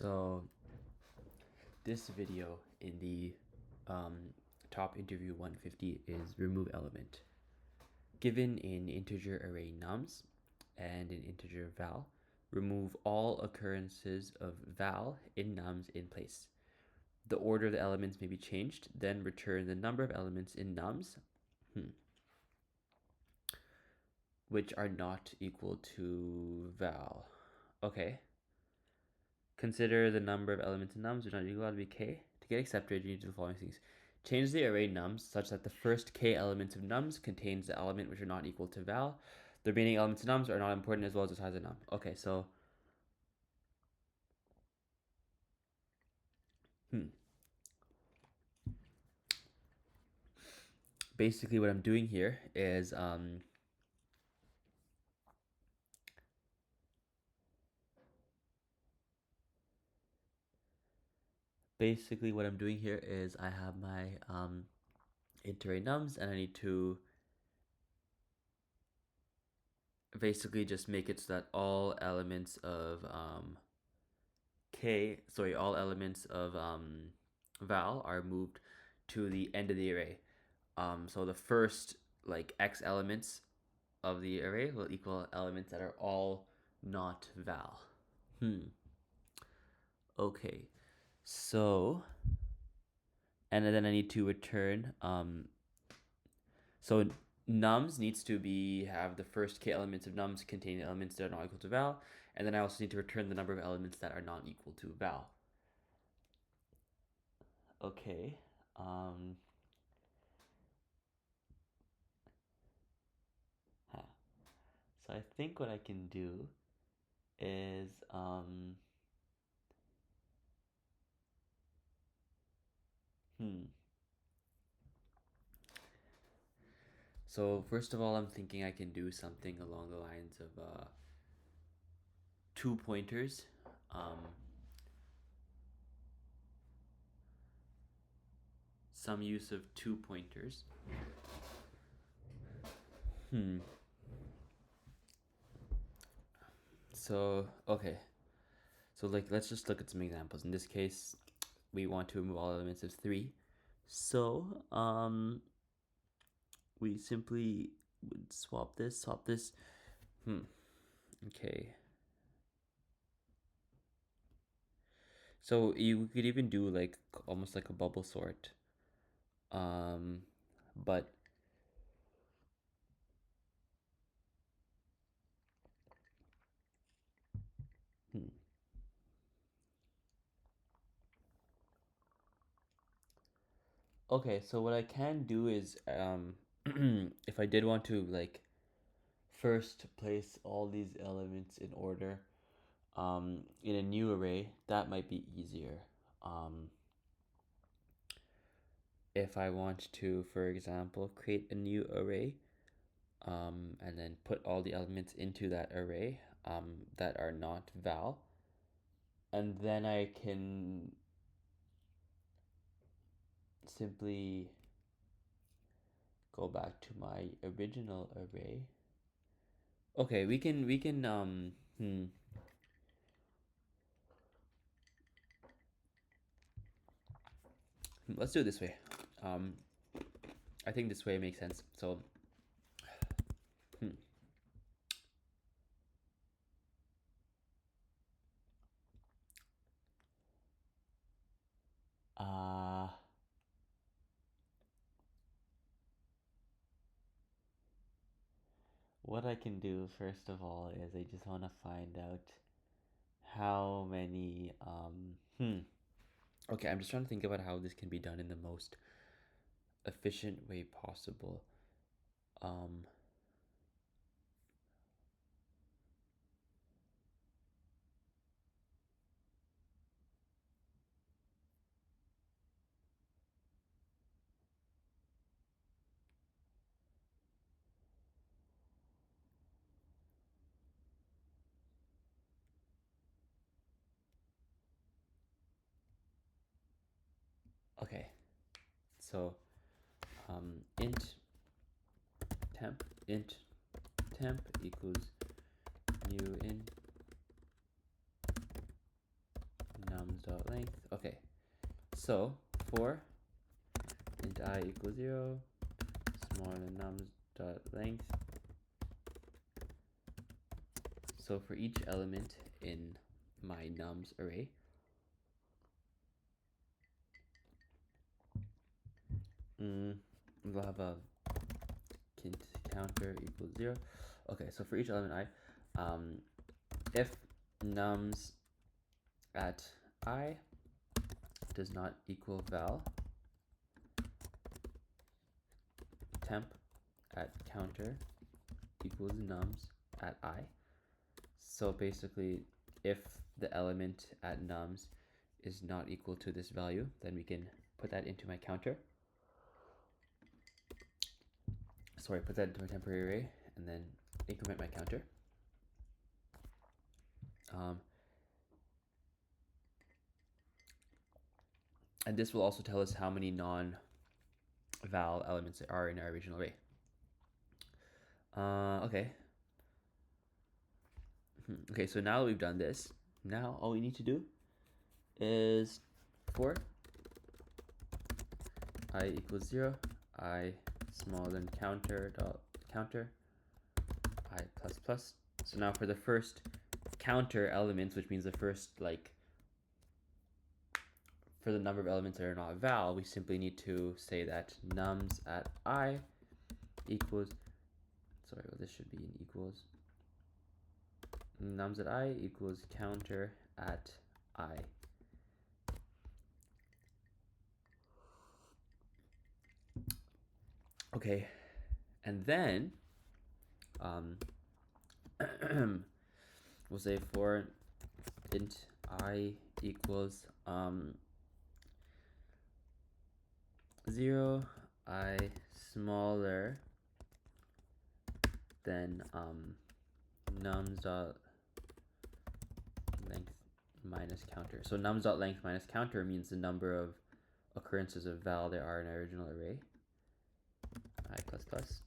So this video in the top interview 150 is remove element. Given an integer array nums and an integer val, remove all occurrences of val in nums in place. The order of the elements may be changed, then return the number of elements in nums which are not equal to val. Okay. Consider the number of elements in nums which are not equal to be k. To get accepted, you need to do the following things. Change the array nums such that the first k elements of nums contains the element which are not equal to val. The remaining elements of nums are not important as well as the size of num. Okay, so basically what I'm doing here is I have my int array nums and I need to basically just make it so that all elements of all elements of val are moved to the end of the array. So the first like x elements of the array will equal elements that are all not val. Okay, so and then I need to return so nums needs to have the first k elements of nums contain elements that are not equal to val, and then I also need to return the number of elements that are not equal to val. Okay. So I think what I can do is So first of all, I'm thinking I can do something along the lines of two pointers. Some use of two pointers. So, okay. So let's just look at some examples. In this case, we want to remove all elements of 3. So, we simply would swap this. Okay. So you could even do like almost like a bubble sort. But okay, so what I can do is if I did want to like first place all these elements in order in a new array, that might be easier. If I want to, for example, create a new array and then put all the elements into that array that are not val, and then I can simply go back to my original array. Okay, we can let's do it this way. I think this way makes sense. So what I can do first of all is I just want to find out how many okay, I'm just trying to think about how this can be done in the most efficient way possible. Okay, so int temp equals new int nums.length. Okay, so for int I equals 0, smaller than nums.length. So for each element in my nums array, we'll have a int counter equals 0. Okay, so for each element I, if nums at I does not equal val, temp at counter equals nums at I. So basically, if the element at nums is not equal to this value, then we can put that into my counter. Sorry, put that into my temporary array and then increment my counter. And this will also tell us how many non-val elements there are in our original array. Okay. Okay, so now that we've done this, now all we need to do is for I equals 0, I smaller than counter dot counter I plus plus. So now for the first counter elements, which means the first, like, for the number of elements that are not val, we simply need to say that nums at I equals, sorry, well, this should be an equals, nums at I equals counter at I. Okay, and then we'll say for int I equals 0, I smaller than nums dot length minus counter. So nums dot length minus counter means the number of occurrences of val there are in our original array. I plus plus.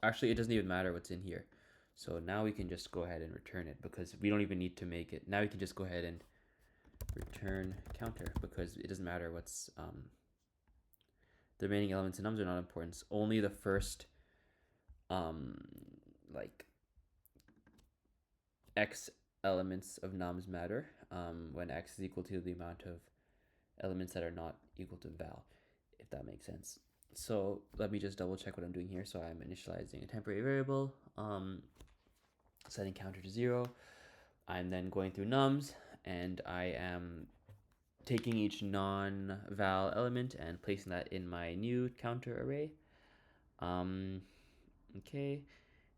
Actually, it doesn't even matter what's in here. So now we can just go ahead and return it because we don't even need to make it. Now we can just go ahead and return counter because it doesn't matter what's the remaining elements in nums are not important. It's only the first like x elements of nums matter when x is equal to the amount of elements that are not equal to val, if that makes sense. So let me just double check what I'm doing here. So I'm initializing a temporary variable, setting counter to 0. I'm then going through nums and I am taking each non-val element and placing that in my new counter array. Okay,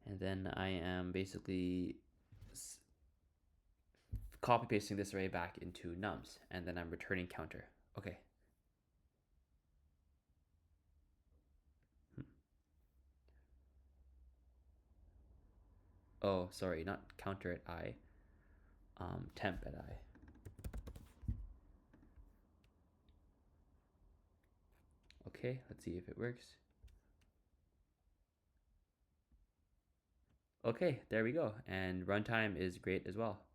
and then I am basically copy pasting this array back into nums, and then I'm returning counter. Okay. Oh, sorry, not counter at I, temp at I. Okay, let's see if it works. Okay, there we go. And runtime is great as well.